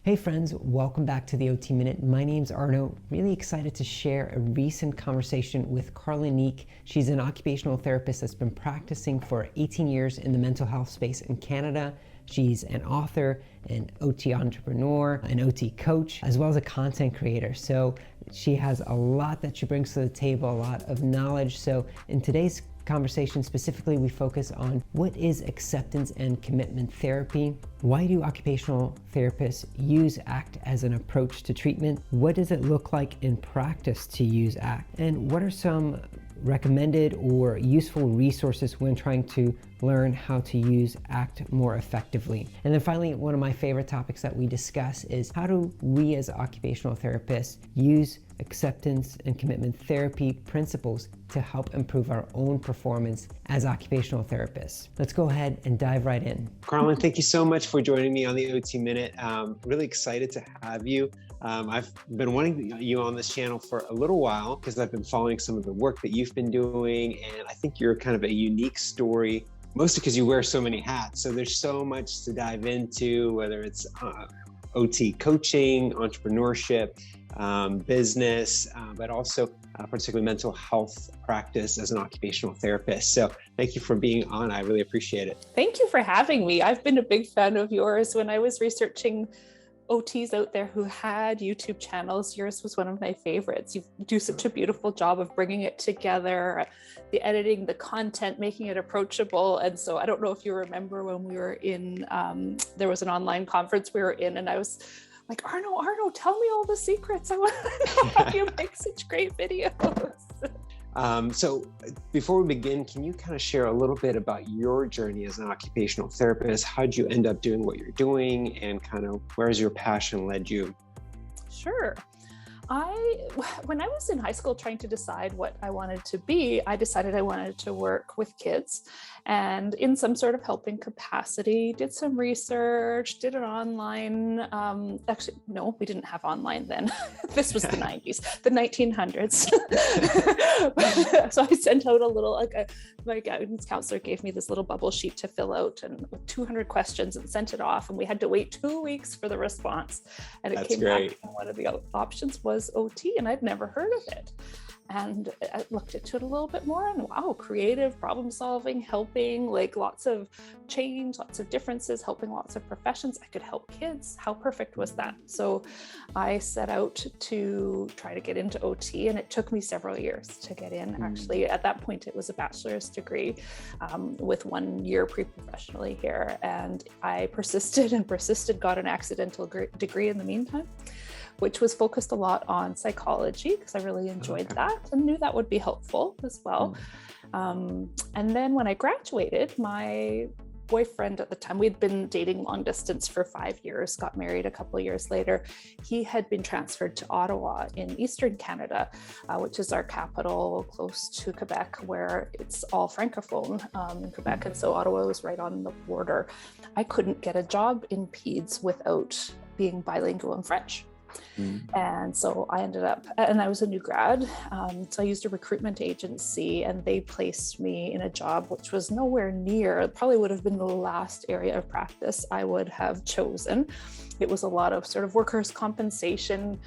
Hey friends, welcome back to the OT Minute. My name's Arno. Really excited to share a recent conversation with Carlyn Neek. She's an occupational therapist that's been practicing for 18 years in the mental health space in Canada. She's an author, an OT entrepreneur, an OT coach, as well as a content creator. So she has a lot that she brings to the table, a lot of knowledge. So in today's conversation specifically, we focus on what is acceptance and commitment therapy. Why do occupational therapists use ACT as an approach to treatment? What does it look like in practice to use ACT? And what are some recommended or useful resources when trying to learn how to use ACT more effectively? And then finally, one of my favorite topics that we discuss is how do we as occupational therapists use acceptance and commitment therapy principles to help improve our own performance as occupational therapists. Let's go ahead and dive right in. Carlyn, thank you so much for joining me on the OT Minute. Really excited to have you. I've been wanting you on this channel for a little while because I've been following some of the work that you've been doing, and I think you're kind of a unique story, mostly because you wear so many hats. So there's so much to dive into, whether it's OT coaching, entrepreneurship, business, but also particularly mental health practice as an occupational therapist. So thank you for being on. I really appreciate it. Thank you for having me. I've been a big fan of yours. When I was researching OTs out there who had YouTube channels, yours was one of my favorites. You do such a beautiful job of bringing it together, the editing, the content, making it approachable. And so I don't know if you remember when we were in, there was an online conference we were in, and I was like, Arno, tell me all the secrets. I want to know how you make such great videos. So before we begin, can you kind of share a little bit about your journey as an occupational therapist? How'd you end up doing what you're doing, and kind of where's your passion led you? Sure. When I was in high school trying to decide what I wanted to be, I decided I wanted to work with kids and in some sort of helping capacity, did some research, did an online, actually, no, we didn't have online then. This was the 90s, the 1900s. So I sent out a little, my guidance counselor gave me this little bubble sheet to fill out and with 200 questions and sent it off. And we had to wait 2 weeks for the response. And it came back, and one of the options was OT, and I'd never heard of it. And I looked into it a little bit more, and wow, creative, problem solving, helping, like lots of change, lots of differences, helping lots of professions. I could help kids. How perfect was that? So I set out to try to get into OT, and it took me several years to get in. Actually, at that point, it was a bachelor's degree with 1 year pre-professionally here. And I persisted, got an accidental degree in the meantime, which was focused a lot on psychology because I really enjoyed that and knew that would be helpful as well. And then when I graduated, my boyfriend at the time, we'd been dating long distance for 5 years, got married a couple of years later. He had been transferred to Ottawa in Eastern Canada, which is our capital, close to Quebec, where it's all Francophone in Quebec. And so Ottawa was right on the border. I couldn't get a job in PEDS without being bilingual in French. And so I ended up, and I was a new grad, so I used a recruitment agency, and they placed me in a job which was nowhere near, it probably would have been the last area of practice I would have chosen. It was a lot of sort of workers' compensation,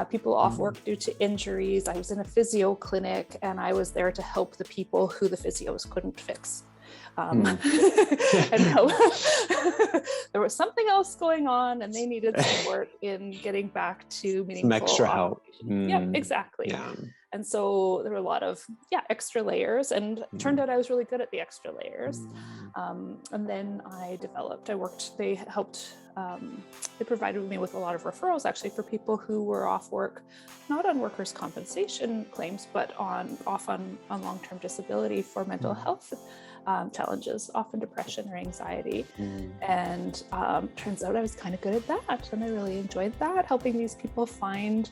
people off work due to injuries. I was in a physio clinic, and I was there to help the people who the physios couldn't fix. And there was something else going on, and they needed support in getting back to meaningful Some extra help. Yeah, exactly. Yeah. And so there were a lot of extra layers, and it turned out I was really good at the extra layers. And then they provided me with a lot of referrals actually for people who were off work, not on workers' compensation claims, but off on long-term disability for mental health challenges, often depression or anxiety. And turns out I was kind of good at that, and I really enjoyed that, helping these people find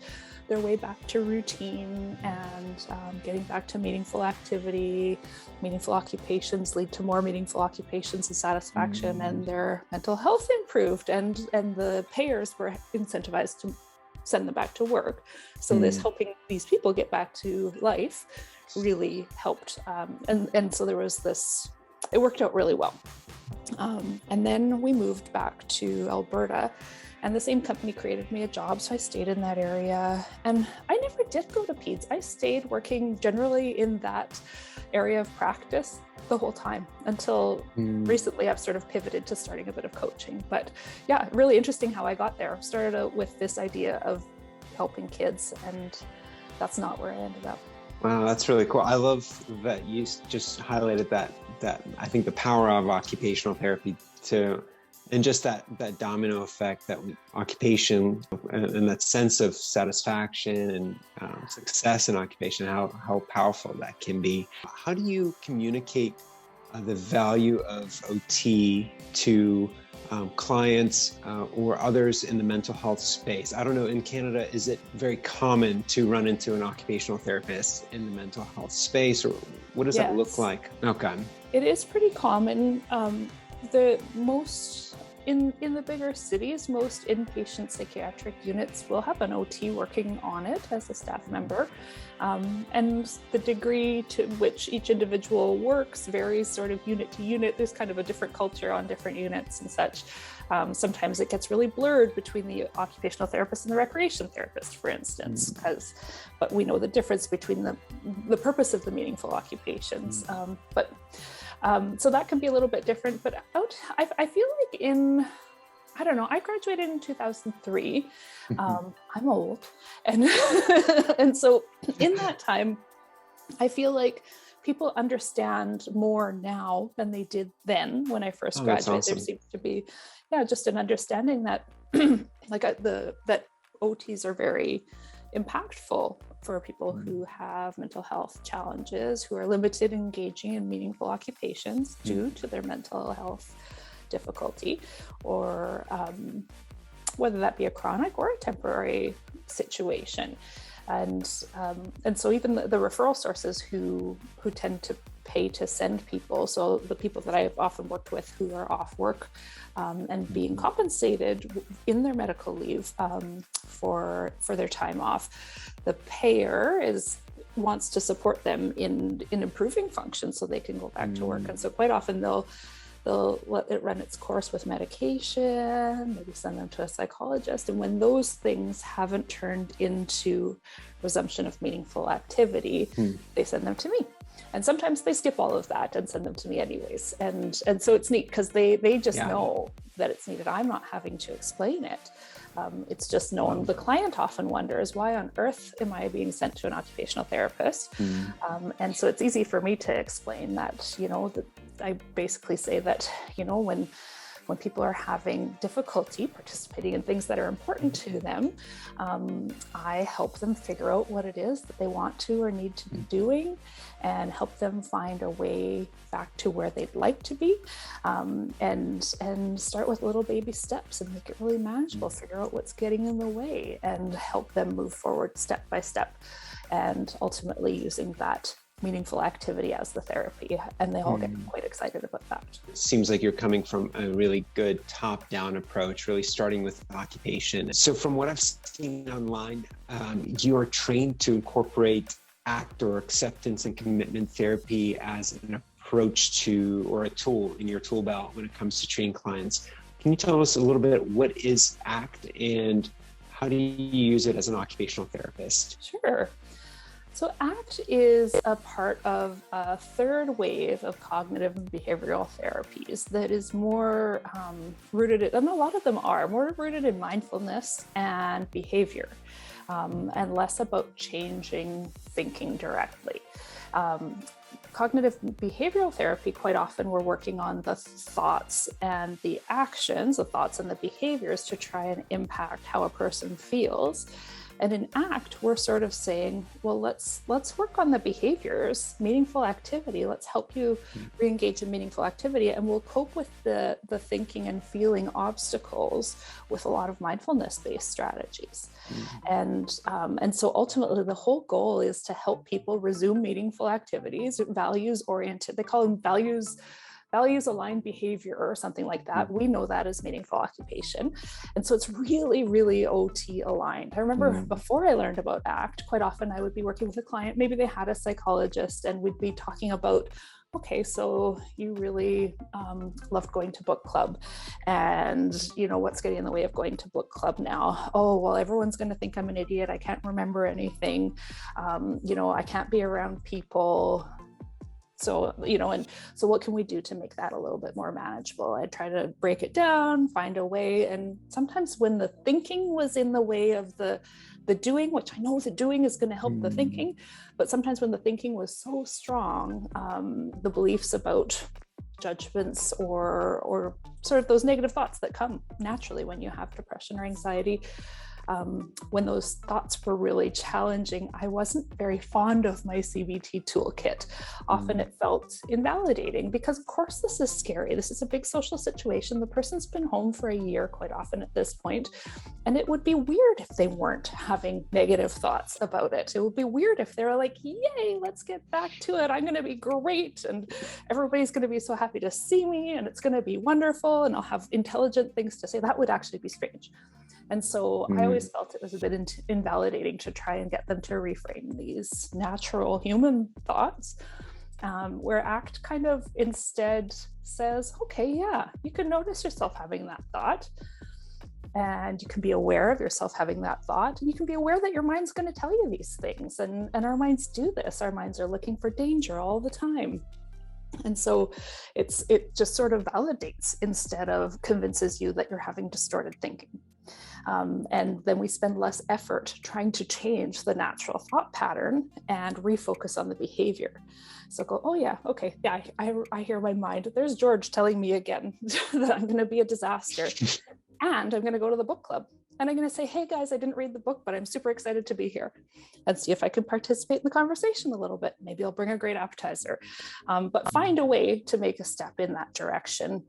their way back to routine and getting back to meaningful activity. Meaningful occupations lead to more meaningful occupations and satisfaction, and their mental health improved, and the payers were incentivized to send them back to work. So this helping these people get back to life really helped. And so there was this, it worked out really well. And then we moved back to Alberta, And the same company created me a job, so I stayed in that area. And I never did go to peds. I stayed working generally in that area of practice the whole time until recently I've sort of pivoted to starting a bit of coaching. But yeah, really interesting how I got there. Started out with this idea of helping kids, and that's not where I ended up. Wow, that's really cool. I love that you just highlighted that I think the power of occupational therapy and just that domino effect, that occupation and that sense of satisfaction and success in occupation, how powerful that can be. How do you communicate the value of OT to clients or others in the mental health space? I don't know, in Canada, is it very common to run into an occupational therapist in the mental health space, or what does that look like? Okay. It is pretty common. In the bigger cities, most inpatient psychiatric units will have an OT working on it as a staff member. And the degree to which each individual works varies sort of unit to unit. There's kind of a different culture on different units and such. Sometimes it gets really blurred between the occupational therapist and the recreation therapist, for instance, but we know the difference between the purpose of the meaningful occupations. So that can be a little bit different, but I feel like I graduated in 2003. I'm old. And so in that time, I feel like people understand more now than they did then when I first graduated. Awesome. There seems to be, just an understanding that that OTs are very impactful for people who have mental health challenges, who are limited in engaging in meaningful occupations due to their mental health difficulty, or whether that be a chronic or a temporary situation. And so even the referral sources who tend to pay to send people, so the people that I've often worked with who are off work and being compensated in their medical leave for their time off, the payer wants to support them in improving function so they can go back to work. And so quite often they'll let it run its course with medication, maybe send them to a psychologist. And when those things haven't turned into resumption of meaningful activity, they send them to me. And sometimes they skip all of that and send them to me anyways. And so it's neat because they just know that it's needed. I'm not having to explain it. It's just known. The client often wonders, why on earth am I being sent to an occupational therapist? And so it's easy for me to explain that, that I basically say that, when people are having difficulty participating in things that are important to them, I help them figure out what it is that they want to or need to be doing, and help them find a way back to where they'd like to be, and start with little baby steps and make it really manageable, figure out what's getting in the way, and help them move forward step by step, and ultimately using that meaningful activity as the therapy. And they all get quite excited about that. It seems like you're coming from a really good top-down approach, really starting with occupation. So from what I've seen online, you are trained to incorporate ACT, or acceptance and commitment therapy, as an approach to, or a tool in your tool belt when it comes to treating clients. Can you tell us a little bit, what is ACT and how do you use it as an occupational therapist? Sure. So ACT is a part of a third wave of cognitive and behavioral therapies that is more rooted in, and a lot of them are more rooted in mindfulness and behavior, and less about changing thinking directly. Cognitive behavioral therapy, quite often we're working on the thoughts and the actions, the thoughts and the behaviors to try and impact how a person feels. And in ACT, we're sort of saying, well, let's work on the behaviors, meaningful activity. Let's help you re-engage in meaningful activity, and we'll cope with the thinking and feeling obstacles with a lot of mindfulness-based strategies. And so ultimately, the whole goal is to help people resume meaningful activities, values-oriented. They call them values-aligned behavior or something like that. We know that as meaningful occupation. And so it's really, really OT aligned. I remember before I learned about ACT, quite often I would be working with a client, maybe they had a psychologist, and we'd be talking about okay, so you really loved going to book club, and what's getting in the way of going to book club now? Oh, well, everyone's going to think I'm an idiot. I can't remember anything. I can't be around people. So, and so what can we do to make that a little bit more manageable? I try to break it down, find a way. And sometimes when the thinking was in the way of the doing, which I know the doing is going to help the thinking, but sometimes when the thinking was so strong, the beliefs about judgments or sort of those negative thoughts that come naturally when you have depression or anxiety, when those thoughts were really challenging, I wasn't very fond of my CBT toolkit. Often it felt invalidating because, of course, this is scary. This is a big social situation. The person's been home for a year quite often at this point, and it would be weird if they weren't having negative thoughts about it. It would be weird if they were like, yay, let's get back to it. I'm going to be great, and everybody's going to be so happy to see me, and it's going to be wonderful, and I'll have intelligent things to say. That would actually be strange. And so I always felt it was a bit invalidating to try and get them to reframe these natural human thoughts, where ACT kind of instead says, okay, yeah, you can notice yourself having that thought, and you can be aware of yourself having that thought, and you can be aware that your mind's going to tell you these things. And our minds do this. Our minds are looking for danger all the time. And so it just sort of validates instead of convinces you that you're having distorted thinking. And then we spend less effort trying to change the natural thought pattern and refocus on the behavior. So go, oh yeah, okay, yeah, I hear my mind. There's George telling me again that I'm going to be a disaster. And I'm going to go to the book club. And I'm going to say, hey guys, I didn't read the book, but I'm super excited to be here, and see if I can participate in the conversation a little bit. Maybe I'll bring a great appetizer, but find a way to make a step in that direction.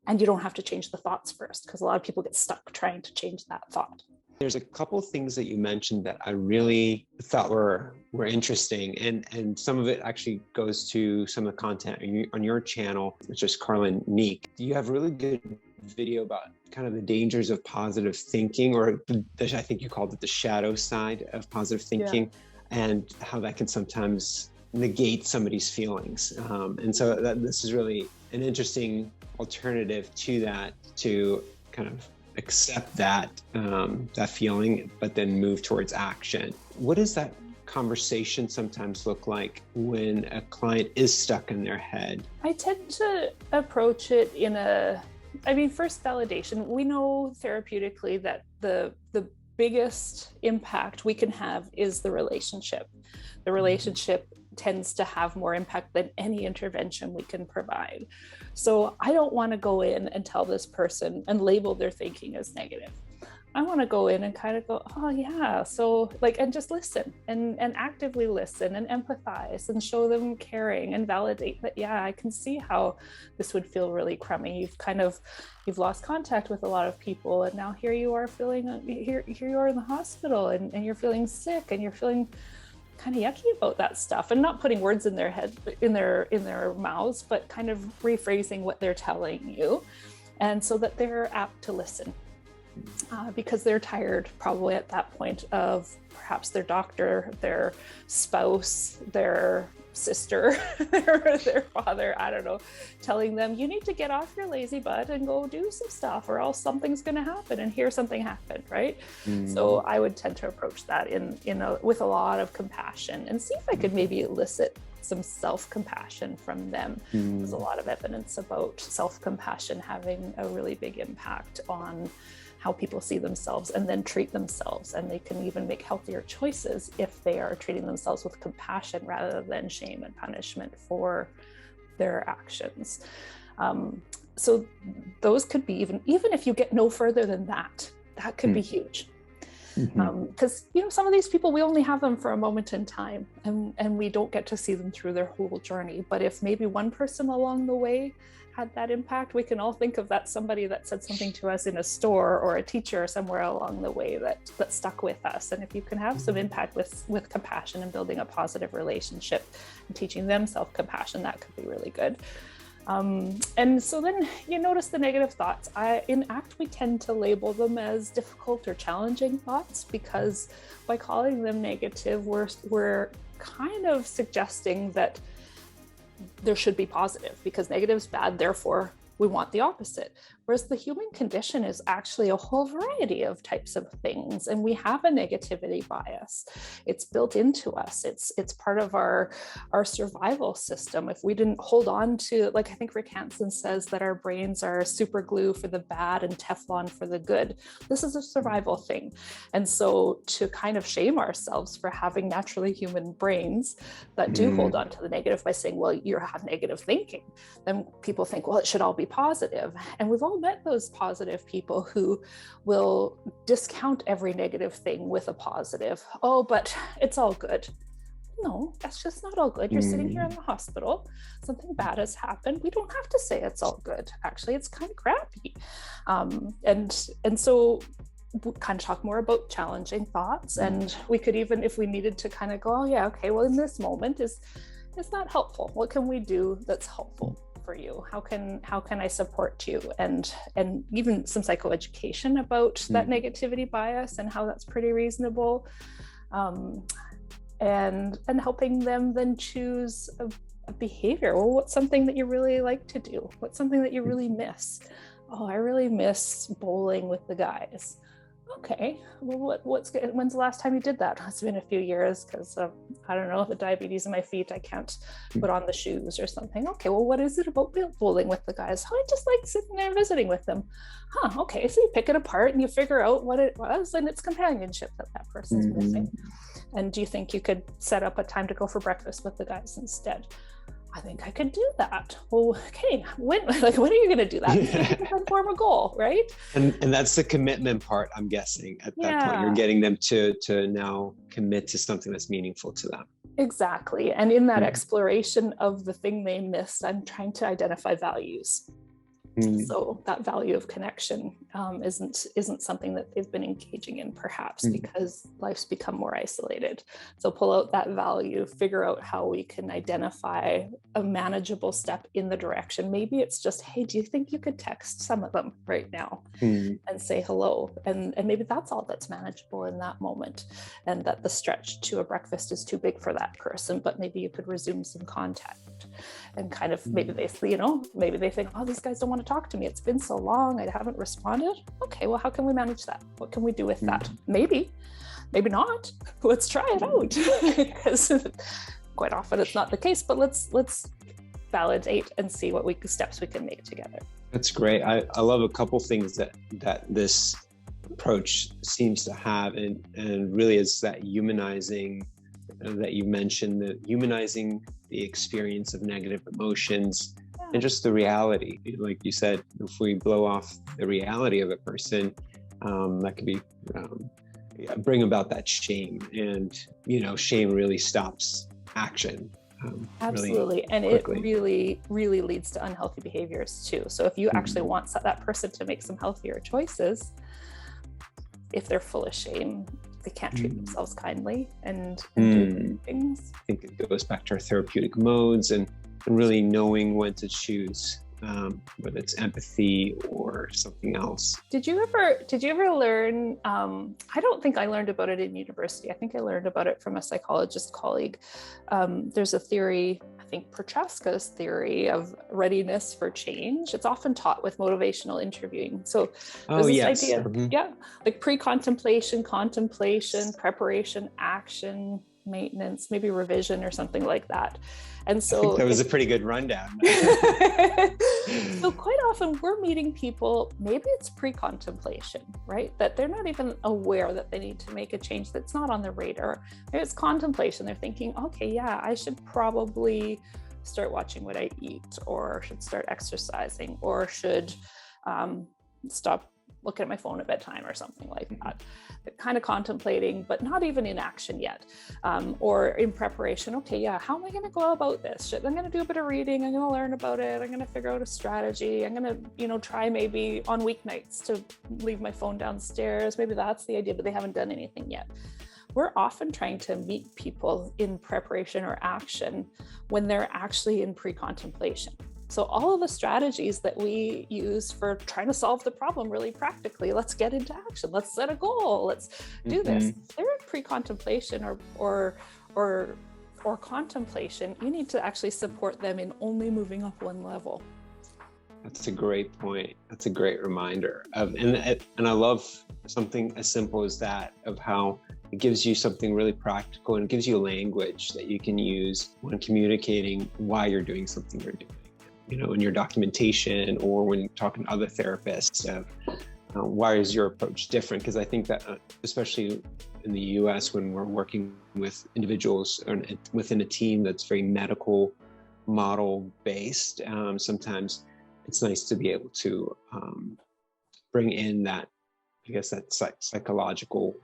And you don't have to change the thoughts first, because a lot of people get stuck trying to change that thought. There's a couple of things that you mentioned that I really thought were interesting, and some of it actually goes to some of the content on your channel, which is Carlyn Neek. You have really good video about kind of the dangers of positive thinking, or I think you called it the shadow side of positive thinking, and how that can sometimes negate somebody's feelings. And so this is really an interesting alternative to that, to kind of accept that that feeling, but then move towards action. What does that conversation sometimes look like when a client is stuck in their head? I tend to approach it first validation. We know therapeutically that the biggest impact we can have is the relationship. The relationship tends to have more impact than any intervention we can provide. So I don't want to go in and tell this person and label their thinking as negative. I want to go in and kind of go, oh yeah, so and just listen and actively listen and empathize and show them caring and validate that, yeah, I can see how this would feel really crummy. You've lost contact with a lot of people, and now here you are here you are in the hospital, and you're feeling sick, and you're feeling kind of yucky about that stuff, and not putting words in their head, in their mouths, but kind of rephrasing what they're telling you, and so that they're apt to listen. Because they're tired probably at that point of perhaps their doctor, their spouse, their sister, their father, I don't know, telling them, you need to get off your lazy butt and go do some stuff, or else something's going to happen, and here something happened, right? So I would tend to approach that with a lot of compassion, and see if I could maybe elicit some self-compassion from them. There's a lot of evidence about self-compassion having a really big impact on how people see themselves and then treat themselves. And they can even make healthier choices if they are treating themselves with compassion rather than shame and punishment for their actions. So those could be, even if you get no further than that could be huge. Because some of these people, we only have them for a moment in time, and we don't get to see them through their whole journey. But if maybe one person along the way had that impact, we can all think of that somebody that said something to us in a store, or a teacher somewhere along the way that stuck with us. And if you can have some impact with compassion and building a positive relationship and teaching them self-compassion, that could be really good. And so then you notice the negative thoughts. In ACT, we tend to label them as difficult or challenging thoughts, because by calling them negative, we're kind of suggesting that there should be positive, because negative is bad, therefore we want the opposite. Whereas the human condition is actually a whole variety of types of things, and we have a negativity bias. It's built into us. It's part of our survival system. If we didn't hold on to, like I think Rick Hansen says that our brains are super glue for the bad and Teflon for the good. This is a survival thing. And so to kind of shame ourselves for having naturally human brains that do hold on to the negative by saying, well, you have negative thinking, then people think, well, it should all be positive. And we've all met those positive people who will discount every negative thing with a positive. Oh, but it's all good. No, that's just not all good. You're sitting here in the hospital. Something bad has happened. We don't have to say it's all good. Actually, it's kind of crappy. And so we kind of talk more about challenging thoughts. And we could even, if we needed to kind of go, oh yeah, okay, well, in this moment, is that helpful? What can we do that's helpful for you? How can I support you? And even some psychoeducation about that negativity bias and how that's pretty reasonable. And helping them then choose a behavior. Well, what's something that you really like to do? What's something that you really miss? Oh, I really miss bowling with the guys. Okay, well, what's good? When's the last time you did that? It's been a few years because of, I don't know, the diabetes in my feet. I can't put on the shoes or something. Okay, well, what is it about bowling with the guys? Oh, I just like sitting there visiting with them. Huh, okay, so you pick it apart and you figure out what it was, and it's companionship that person's missing. And do you think you could set up a time to go for breakfast with the guys instead? I think I could do that. Well, okay, when are you going to do that? You can form a goal, right? And that's the commitment part, I'm guessing. At that point, you're getting them to now commit to something that's meaningful to them. Exactly. And in that exploration of the thing they missed, I'm trying to identify values. So that value of connection isn't something that they've been engaging in, perhaps because life's become more isolated. So pull out that value, figure out how we can identify a manageable step in the direction. Maybe it's just, hey, do you think you could text some of them right now and say hello? And maybe that's all that's manageable in that moment, and that the stretch to a breakfast is too big for that person, but maybe you could resume some contact. And kind of maybe they think, oh, these guys don't want to talk to me. It's been so long. I haven't responded. Okay, well, how can we manage that? What can we do with that? Maybe not. Let's try it out, because quite often it's not the case. But let's validate and see what steps we can make together. That's great. I love a couple things that this approach seems to have, and really is that humanizing that you mentioned, the humanizing the experience of negative emotions and just the reality. Like you said, if we blow off the reality of a person, that could be bring about that shame, and shame really stops action. Absolutely. And it really leads to unhealthy behaviors too. So if you actually want that person to make some healthier choices, if they're full of shame, they can't treat themselves kindly and do things. I think it goes back to our therapeutic modes and really knowing when to choose, whether it's empathy or something else. Did you ever learn, I don't think I learned about it in university. I think I learned about it from a psychologist colleague. There's a theory, I think Prochaska's theory of readiness for change. It's often taught with motivational interviewing. So there's this idea, like pre-contemplation, contemplation, preparation, action, maintenance, maybe revision or something like that. And so I think that was a pretty good rundown. So quite often we're meeting people, maybe it's pre-contemplation, right? That they're not even aware that they need to make a change, that's not on their radar. Maybe it's contemplation. They're thinking, okay, yeah, I should probably start watching what I eat, or should start exercising, or should stop looking at my phone at bedtime or something like that. They're kind of contemplating, but not even in action yet. Or in preparation, okay, yeah, how am I going to go about this? I'm going to do a bit of reading. I'm going to learn about it. I'm going to figure out a strategy. I'm going to, try maybe on weeknights to leave my phone downstairs. Maybe that's the idea, but they haven't done anything yet. We're often trying to meet people in preparation or action when they're actually in pre-contemplation. So all of the strategies that we use for trying to solve the problem really practically, let's get into action, let's set a goal, let's do this. They're in pre-contemplation or or contemplation, you need to actually support them in only moving up one level. That's a great point. That's a great reminder of, and I love something as simple as that, of how it gives you something really practical and it gives you a language that you can use when communicating why you're doing something you're doing. You know, in your documentation or when talking to other therapists of why is your approach different? Because I think that especially in the US, when we're working with individuals or within a team that's very medical model based, sometimes it's nice to be able to bring in that, I guess, that psychological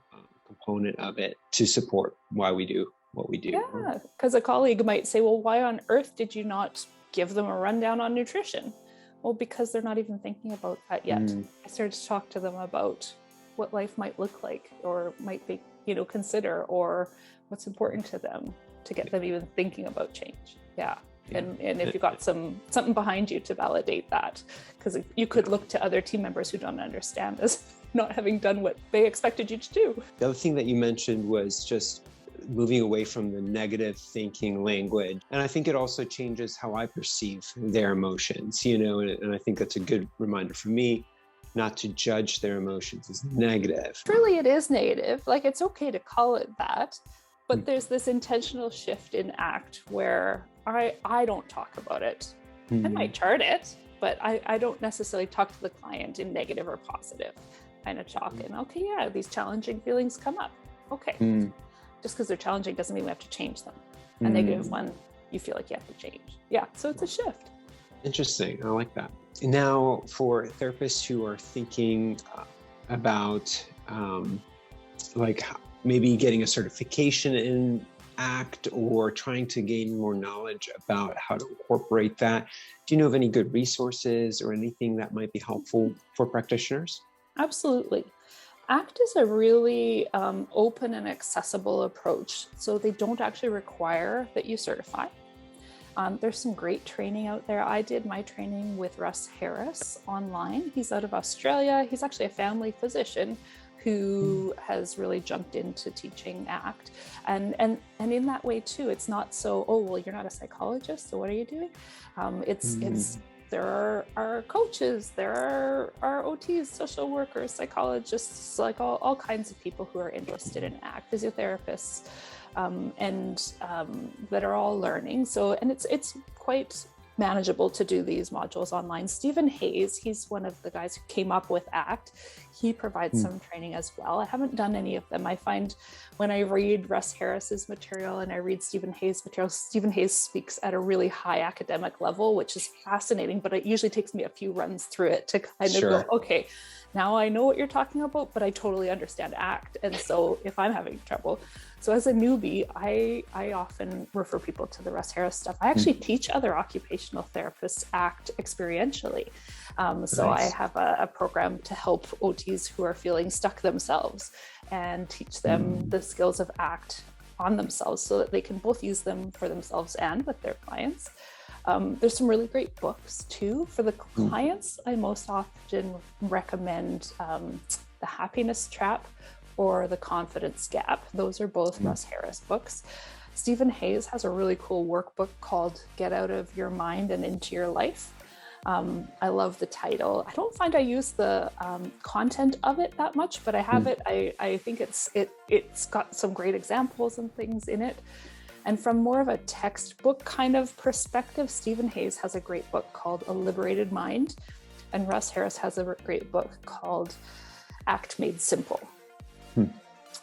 component of it to support why we do what we do. Yeah, because a colleague might say, well, why on earth did you not give them a rundown on nutrition? Well, because they're not even thinking about that yet. I started to talk to them about what life might look like or might be, consider, or what's important to them to get them even thinking about change. Yeah. And if you've got something behind you to validate that, because you could look to other team members who don't understand as not having done what they expected you to do. The other thing that you mentioned was just moving away from the negative thinking language. And I think it also changes how I perceive their emotions, and I think that's a good reminder for me not to judge their emotions as negative. Truly, it is negative. Like, it's okay to call it that, but there's this intentional shift in ACT where I don't talk about it. I might chart it, but I don't necessarily talk to the client in negative or positive. Kind of talk in, okay, yeah, these challenging feelings come up. Okay. Just because they're challenging doesn't mean we have to change them. A negative one, you feel like you have to change. Yeah, so it's a shift. Interesting. I like that. Now, for therapists who are thinking about maybe getting a certification in ACT or trying to gain more knowledge about how to incorporate that, do you know of any good resources or anything that might be helpful for practitioners? Absolutely. ACT is a really open and accessible approach. So they don't actually require that you certify. There's some great training out there. I did my training with Russ Harris online. He's out of Australia. He's actually a family physician who has really jumped into teaching ACT. And in that way too, it's not so, oh, well, you're not a psychologist, so what are you doing? It's there are coaches, there are OTs, social workers, psychologists, like all kinds of people who are interested in ACT, physiotherapists, that are all learning. So, and it's quite manageable to do these modules online. Stephen Hayes, he's one of the guys who came up with ACT. He provides some training as well. I haven't done any of them. I find when I read Russ Harris's material and I read Stephen Hayes' material, Stephen Hayes speaks at a really high academic level, which is fascinating, but it usually takes me a few runs through it to kind of go, okay, now I know what you're talking about, but I totally understand ACT. And so if I'm having trouble, so as a newbie, I often refer people to the Russ Harris stuff. I actually teach other occupational therapists ACT experientially. So I have a program to help OTs who are feeling stuck themselves and teach them the skills of ACT on themselves so that they can both use them for themselves and with their clients. There's some really great books too. For the clients, I most often recommend The Happiness Trap or The Confidence Gap. Those are both Russ Harris books. Stephen Hayes has a really cool workbook called Get Out of Your Mind and Into Your Life. I love the title. I don't find I use the content of it that much, but I have it. I think it's got some great examples and things in it. And from more of a textbook kind of perspective, Stephen Hayes has a great book called A Liberated Mind, and Russ Harris has a great book called ACT Made Simple.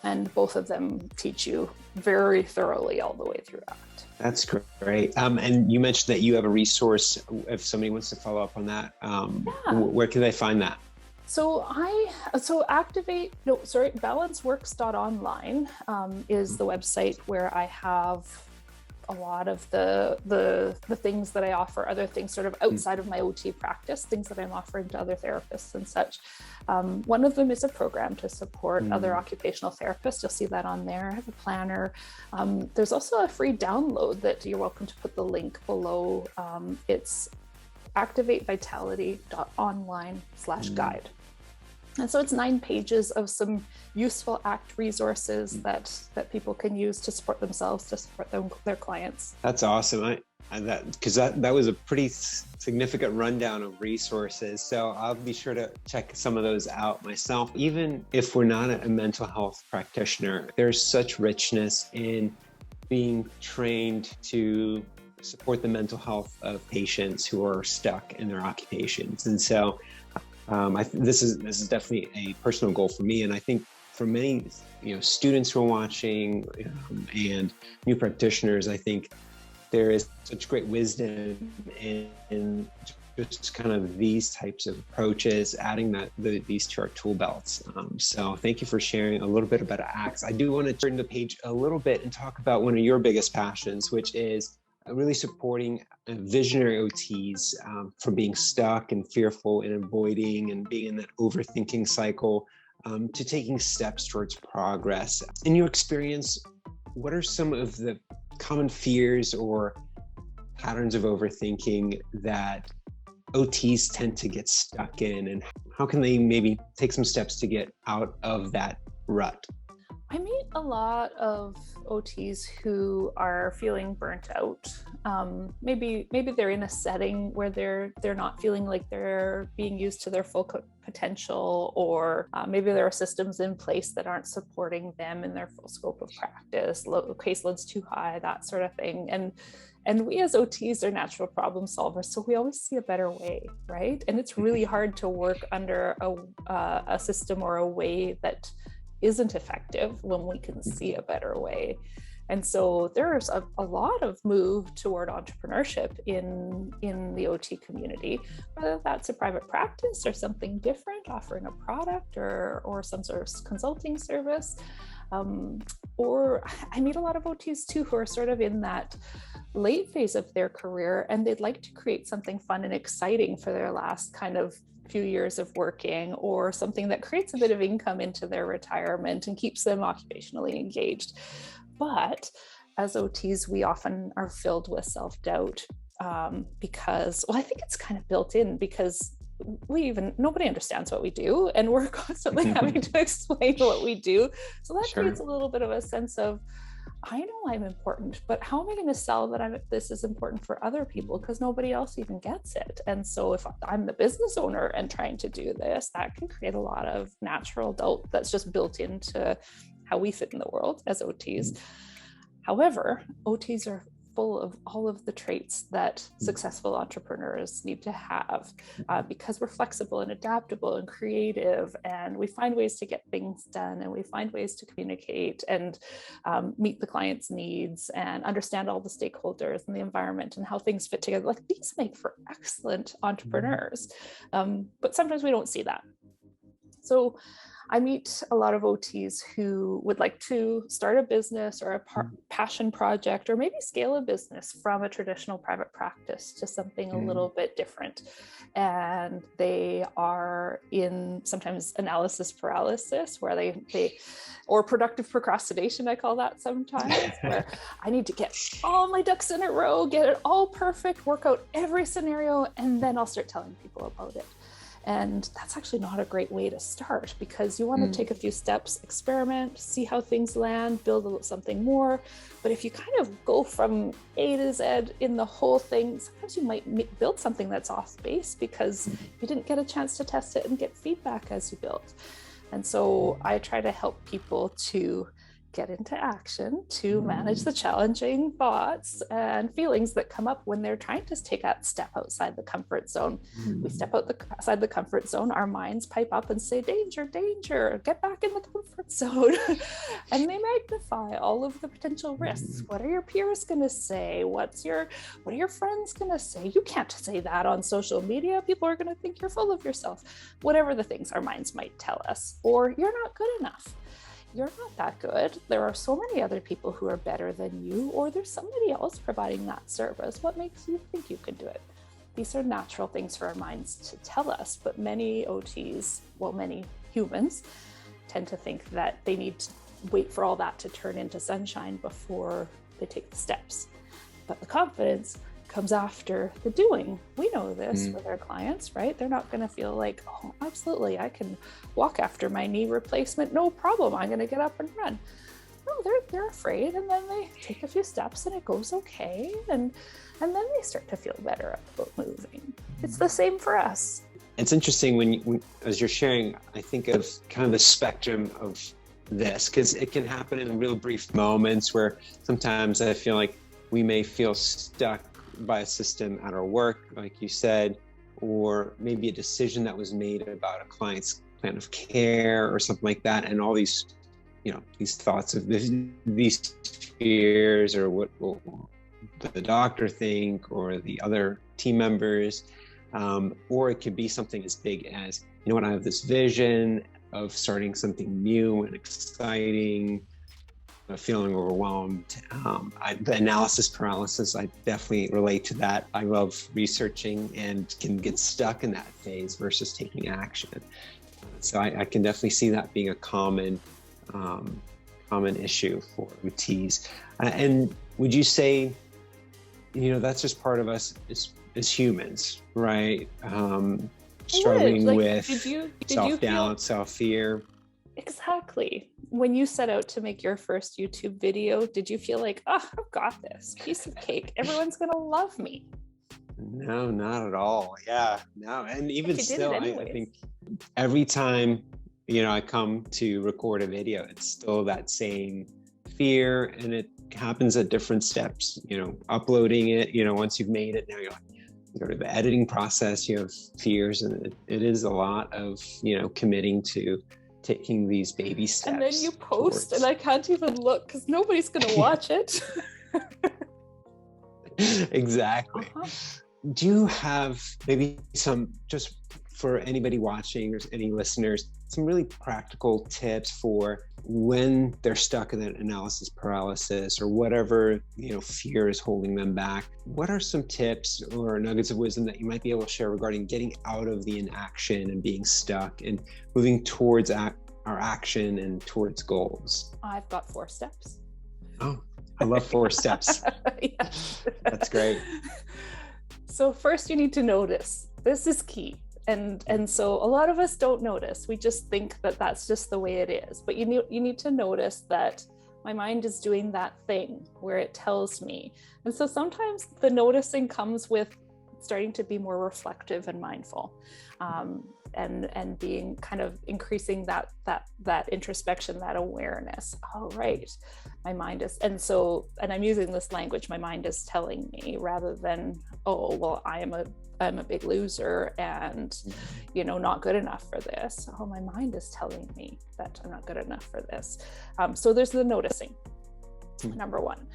And both of them teach you very thoroughly all the way through ACT. That's great. And you mentioned that you have a resource if somebody wants to follow up on that. Where can they find that? So balanceworks.online is the website where I have a lot of the things that I offer, other things sort of outside of my OT practice, things that I'm offering to other therapists and such. One of them is a program to support other occupational therapists. You'll see that on there. I have a planner. There's also a free download that you're welcome to put the link below. It's activatevitality.online/guide. And so it's 9 pages of some useful ACT resources that people can use to support themselves, to support their clients. That's awesome. That was a pretty significant rundown of resources. So I'll be sure to check some of those out myself. Even if we're not a mental health practitioner, there's such richness in being trained to support the mental health of patients who are stuck in their occupations. And so this is definitely a personal goal for me. And I think for many, students who are watching and new practitioners, I think there is such great wisdom in just kind of these types of approaches, adding these to our tool belts. So thank you for sharing a little bit about ACTS. I do want to turn the page a little bit and talk about one of your biggest passions, which is really supporting visionary OTs from being stuck and fearful and avoiding and being in that overthinking cycle to taking steps towards progress. In your experience, what are some of the common fears or patterns of overthinking that OTs tend to get stuck in, and how can they maybe take some steps to get out of that rut? I meet a lot of OTs who are feeling burnt out. Maybe they're in a setting where they're not feeling like they're being used to their full potential, or maybe there are systems in place that aren't supporting them in their full scope of practice. Caseload's too high, that sort of thing. And we as OTs are natural problem solvers, so we always see a better way, right? And it's really hard to work under a system or a way that isn't effective when we can see a better way. And so there's a lot of move toward entrepreneurship in the OT community, whether that's a private practice or something different, offering a product or some sort of consulting service. Or I meet a lot of OTs too who are sort of in that late phase of their career, and they'd like to create something fun and exciting for their last kind of few years of working, or something that creates a bit of income into their retirement and keeps them occupationally engaged. But as OTs, we often are filled with self-doubt because, well, I think it's kind of built in because nobody understands what we do, and we're constantly having to explain what we do. So that creates a little bit of a sense of, I know I'm important, but how am I going to sell that this is important for other people, because nobody else even gets it? And so if I'm the business owner and trying to do this, that can create a lot of natural doubt that's just built into how we fit in the world as OTs. However, OTs are full of all of the traits that successful entrepreneurs need to have because we're flexible and adaptable and creative, and we find ways to get things done, and we find ways to communicate and meet the client's needs and understand all the stakeholders and the environment and how things fit together. Like, these make for excellent entrepreneurs, but sometimes we don't see that. So I meet a lot of OTs who would like to start a business or a passion project, or maybe scale a business from a traditional private practice to something a little bit different. And they are in sometimes analysis paralysis, where they or productive procrastination, I call that sometimes, where I need to get all my ducks in a row, get it all perfect, work out every scenario, and then I'll start telling people about it. And that's actually not a great way to start, because you want to take a few steps, experiment, see how things land, build something more. But if you kind of go from A to Z in the whole thing, sometimes you might build something that's off base because you didn't get a chance to test it and get feedback as you build. And so I try to help people to get into action, to manage the challenging thoughts and feelings that come up when they're trying to take that step outside the comfort zone. We step outside the comfort zone, our minds pipe up and say, danger, danger, get back in the comfort zone. And they magnify all of the potential risks. What are your peers going to say? What are your friends going to say? You can't say that on social media. People are going to think you're full of yourself. Whatever the things our minds might tell us. Or you're not good enough. You're not that good. There are so many other people who are better than you, or there's somebody else providing that service. What makes you think you can do it? These are natural things for our minds to tell us, but many OTs, many humans, tend to think that they need to wait for all that to turn into sunshine before they take the steps. But the confidence comes after the doing. We know this with our clients, right? They're not going to feel like, oh, absolutely, I can walk after my knee replacement, no problem, I'm going to get up and run. No, they're afraid, and then they take a few steps and it goes okay, and then they start to feel better about moving. It's the same for us. It's interesting when as you're sharing, I think of kind of the spectrum of this, because it can happen in real brief moments where sometimes I feel like we may feel stuck by a system at our work, like you said, or maybe a decision that was made about a client's plan of care or something like that, and all these, these thoughts of these fears, or what will the doctor think, or the other team members, or it could be something as big as, I have this vision of starting something new and exciting, feeling overwhelmed. The analysis paralysis, I definitely relate to that. I love researching and can get stuck in that phase versus taking action. So I can definitely see that being a common issue for OTs. And would you say, that's just part of us as humans, right? Struggling with self-doubt, self-fear. Exactly. When you set out to make your first YouTube video, did you feel like, oh, I've got this piece of cake, everyone's going to love me? No, not at all. Yeah, no. And even still, I think every time, I come to record a video, it's still that same fear, and it happens at different steps, uploading it, once you've made it, now you're like, you go to the editing process, you have fears, and it is a lot of, committing to taking these baby steps. And then you post and I can't even look because nobody's going to watch it. Exactly. Do you have maybe some, just for anybody watching or any listeners, some really practical tips for when they're stuck in that analysis paralysis or whatever, fear is holding them back? What are some tips or nuggets of wisdom that you might be able to share regarding getting out of the inaction and being stuck and moving towards our action and towards goals? I've got 4 steps. Oh, I love 4 steps. Yeah. That's great. So first you need to notice. This is key. And so a lot of us don't notice. We just think that that's just the way it is. But you need to notice that my mind is doing that thing where it tells me. And so sometimes the noticing comes with starting to be more reflective and mindful, and being kind of increasing that introspection, that awareness. Oh, right. My mind is, and I'm using this language, my mind is telling me, rather than, oh, well, I'm a big loser and, not good enough for this. Oh, my mind is telling me that I'm not good enough for this. So there's the noticing, number 1.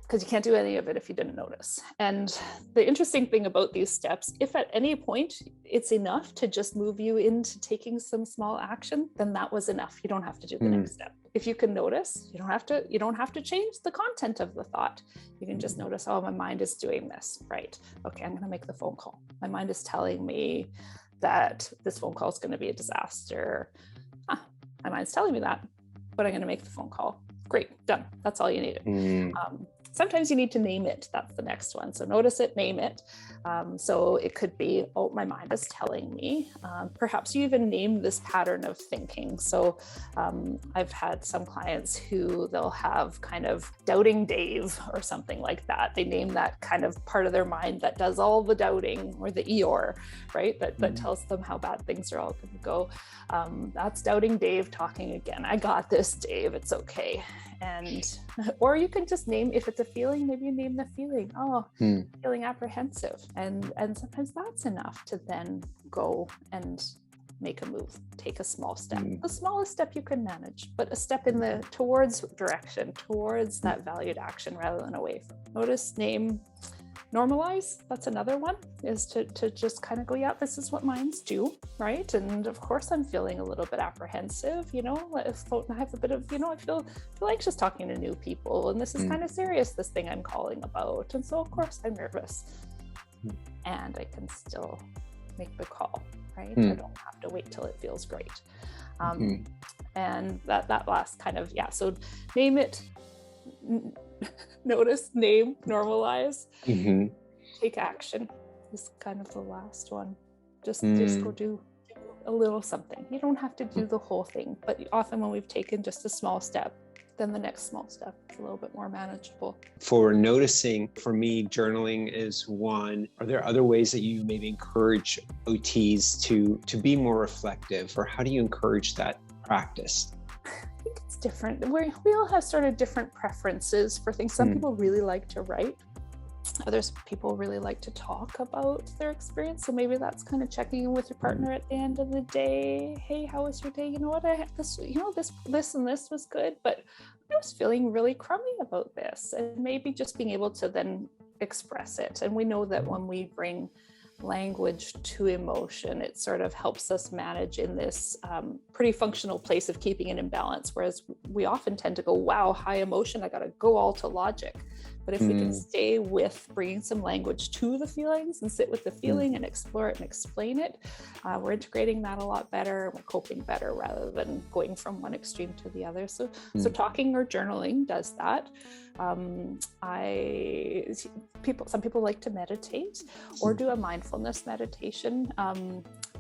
Because you can't do any of it if you didn't notice. And the interesting thing about these steps, if at any point it's enough to just move you into taking some small action, then that was enough. You don't have to do the next step. If you can notice, you don't have to change the content of the thought. You can just notice, oh, my mind is doing this. Right. Okay, I'm going to make the phone call. My mind is telling me that this phone call is going to be a disaster. My mind's telling me that, but I'm going to make the phone call. Great, done. That's all you needed. Sometimes you need to name it. That's the next one. So notice it, name it. So it could be, oh, my mind is telling me. Perhaps you even name this pattern of thinking. So I've had some clients who they'll have kind of doubting Dave or something like that. They name that kind of part of their mind that does all the doubting, or the Eeyore, right? That tells them how bad things are all going to go. That's doubting Dave talking again. I got this, Dave. It's okay. Or you can just name, if it's a feeling, maybe you name the feeling. Oh, feeling apprehensive. And sometimes that's enough to then go and make a move, take a small step, the smallest step you can manage, but a step in towards direction, towards that valued action rather than away from. Notice, name, normalize. That's another one, is to just kind of go, yeah, this is what minds do, right? And of course I'm feeling a little bit apprehensive, if I have a bit of, I feel anxious talking to new people, and this is kind of serious, this thing I'm calling about. And so of course I'm nervous, and I can still make the call, right? I don't have to wait till it feels great. And that last kind of, so name it, Notice, name, normalize, Mm-hmm. take action is kind of the last one. Just go do a little something. You don't have to do the whole thing, but often when we've taken just a small step, then the next small step is a little bit more manageable. For noticing, for me, journaling is one. Are there other ways that you maybe encourage OTs to be more reflective, or how do you encourage that practice? I think it's different. We all have sort of different preferences for things. Some people really like to write. Others people really like to talk about their experience. So maybe that's kind of checking in with your partner at the end of the day. Hey, how was your day? You know what? This and this was good, but I was feeling really crummy about this. And maybe just being able to then express it. And we know that when we bring language to emotion, it sort of helps us manage in this pretty functional place of keeping it in balance. Whereas we often tend to go, wow, high emotion, I got to go all to logic. But if we can stay with bringing some language to the feelings and sit with the feeling and explore it and explain it, we're integrating that a lot better. We're coping better rather than going from one extreme to the other. So talking or journaling does that. Some people like to meditate or do a mindfulness meditation.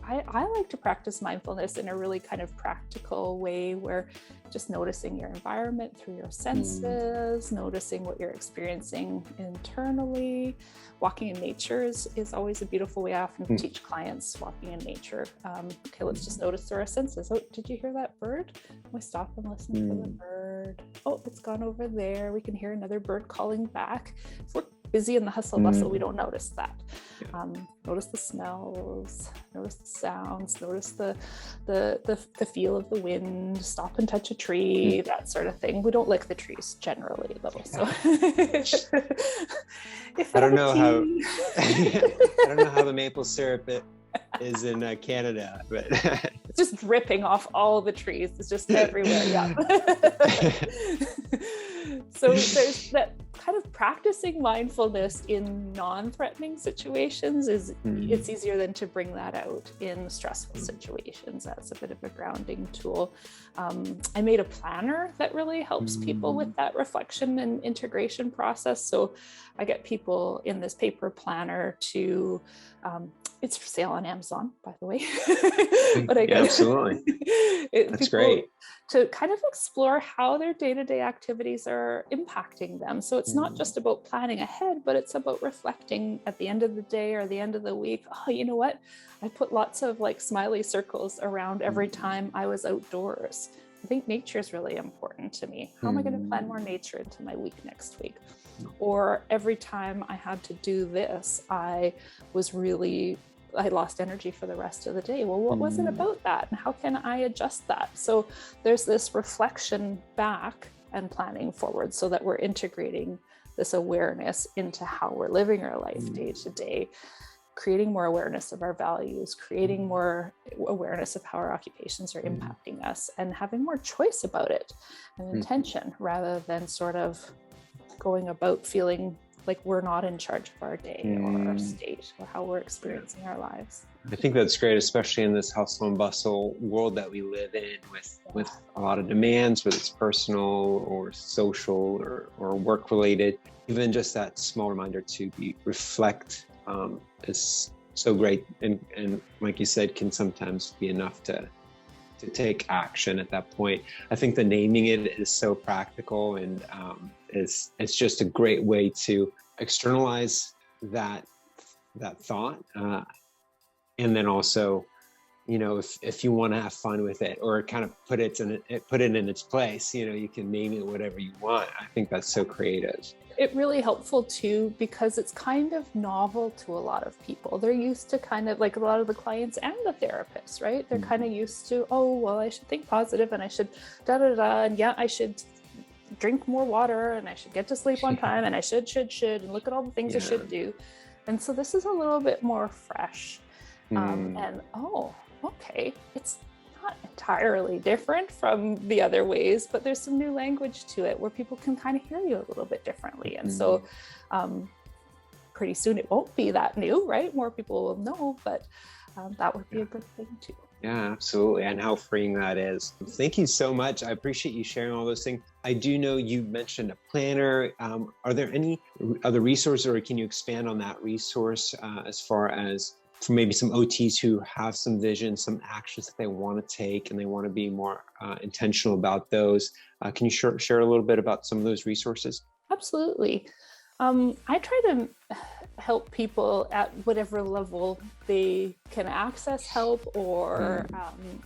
I like to practice mindfulness in a really kind of practical way, where just noticing your environment through your senses, noticing what you're experiencing internally. Walking in nature is always a beautiful way. I often teach clients walking in nature. Okay, let's just notice through our senses. Oh, did you hear that bird? We stop and listen for the bird. Oh, it's gone over there. We can hear another bird calling back. If we're busy in the hustle bustle, we don't notice that. Notice the smells, notice the sounds, notice the feel of the wind, stop and touch a tree, that sort of thing. We don't lick the trees generally though. So I don't know how I don't know how the maple syrup is in Canada, but it's just dripping off all the trees. It's just everywhere. Yeah. So there's that kind of practicing mindfulness in non-threatening situations it's easier than to bring that out in stressful situations. That's a bit of a grounding tool. I made a planner that really helps people with that reflection and integration process. So I get people in this paper planner to it's for sale on Amazon, by the way. But I get absolutely. That's great. To kind of explore how their day-to-day activities are impacting them. So it's not just about planning ahead, but it's about reflecting at the end of the day or the end of the week. Oh, you know what? I put lots of like smiley circles around every time I was outdoors. I think nature is really important to me. How am I going to plan more nature into my week next week? Or every time I had to do this, I lost energy for the rest of the day. Well, what was it about that? And how can I adjust that? So there's this reflection back and planning forward so that we're integrating this awareness into how we're living our life day to day, creating more awareness of our values, creating more awareness of how our occupations are impacting us, and having more choice about it and intention, rather than sort of going about feeling like we're not in charge of our day or our state or how we're experiencing our lives. I think that's great, especially in this hustle and bustle world that we live in with a lot of demands, whether it's personal or social or work related. Even just that small reminder to reflect is so great. And like you said, can sometimes be enough to take action at that point. I think the naming it is so practical, and it's just a great way to externalize that thought, and then also, if you want to have fun with it or kind of put it in its place, you can name it whatever you want. I think that's so creative. It's really helpful too, because it's kind of novel to a lot of people. They're used to kind of like a lot of the clients and the therapists, right? They're kind of used to, oh, well, I should think positive and I should and yeah, I should drink more water and I should get to sleep on time and I should, and look at all the things I should do. And so this is a little bit more fresh. And okay, it's not entirely different from the other ways, but there's some new language to it where people can kind of hear you a little bit differently. And so pretty soon it won't be that new, right? More people will know, but that would be a good thing too. Yeah, absolutely. And how freeing that is. Thank you so much. I appreciate you sharing all those things. I do know you mentioned a planner. Are there any other resources, or can you expand on that resource as far as for maybe some OTs who have some vision, some actions that they want to take, and they want to be more intentional about those? Can you share a little bit about some of those resources? Absolutely. I try to help people at whatever level they can access help, or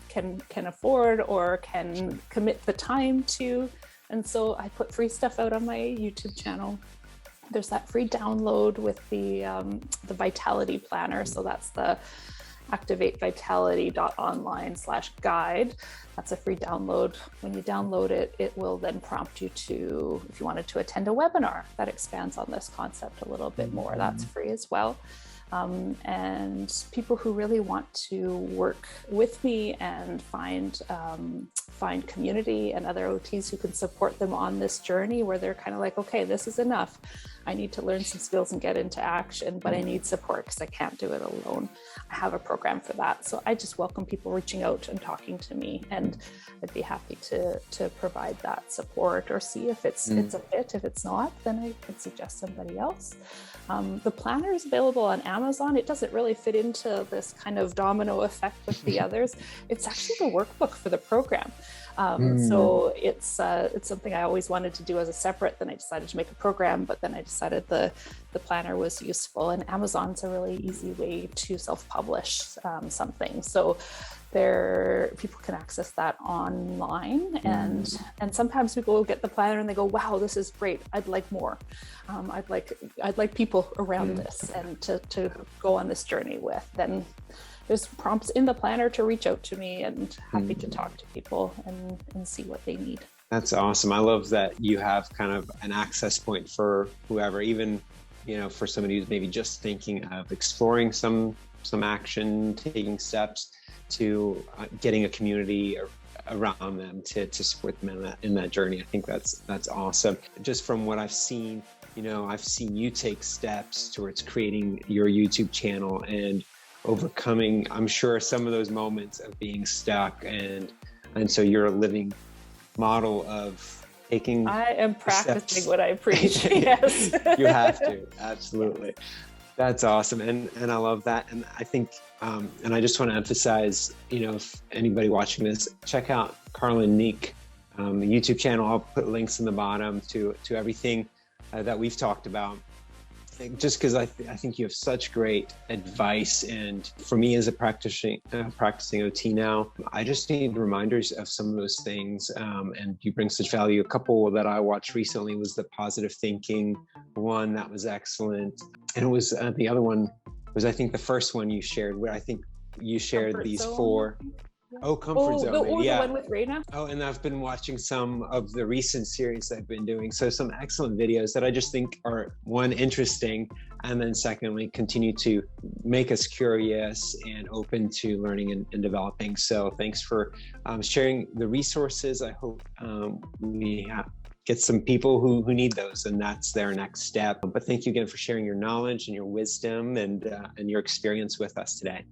can afford, or can commit the time to. And so I put free stuff out on my YouTube channel. There's that free download with the Vitality Planner. So that's the activatevitality.online/guide. That's a free download. When you download it, it will then prompt you to, if you wanted to attend a webinar that expands on this concept a little bit more, that's free as well. And people who really want to work with me and find community and other OTs who can support them on this journey, where they're kind of like, okay, this is enough. I need to learn some skills and get into action, but I need support because I can't do it alone. I have a program for that. So I just welcome people reaching out and talking to me, and I'd be happy to provide that support, or see if it's a fit. If it's not, then I could suggest somebody else. The planner is available on Amazon. It doesn't really fit into this kind of domino effect with the others. It's actually the workbook for the program. So it's something I always wanted to do as a separate. Then I decided to make a program, but then I decided the planner was useful, and Amazon's a really easy way to self-publish something. So people can access that online, and sometimes people will get the planner and they go, wow, this is great, I'd like more. I'd like people around this and to go on this journey with. Then there's prompts in the planner to reach out to me, and happy to talk to people and see what they need. That's awesome. I love that you have kind of an access point for whoever, even, for somebody who's maybe just thinking of exploring some action, taking steps, to getting a community around them to support them in that journey. I think that's awesome. Just from what I've seen, I've seen you take steps towards creating your YouTube channel and overcoming, I'm sure, some of those moments of being stuck, and so you're a living model of taking. I am practicing steps. what I preach. Yes, you have to. Absolutely. That's awesome. And I love that. And I think, and I just want to emphasize, if anybody watching this, check out Carlyn Neek, the YouTube channel. I'll put links in the bottom to everything that we've talked about. Just because I think you have such great advice. And for me as a practicing OT now, I just need reminders of some of those things. And you bring such value. A couple that I watched recently was the positive thinking one. That was excellent. And it was the other one was, I think, the first one you shared, where I think you shared Comfort these zone. 4. Oh, Comfort Zone. The one with Readiness. Oh, and I've been watching some of the recent series I've been doing. So some excellent videos that I just think are, one, interesting, and then secondly, continue to make us curious and open to learning and developing. So thanks for sharing the resources. I hope we get some people who need those, and that's their next step. But thank you again for sharing your knowledge and your wisdom and your experience with us today.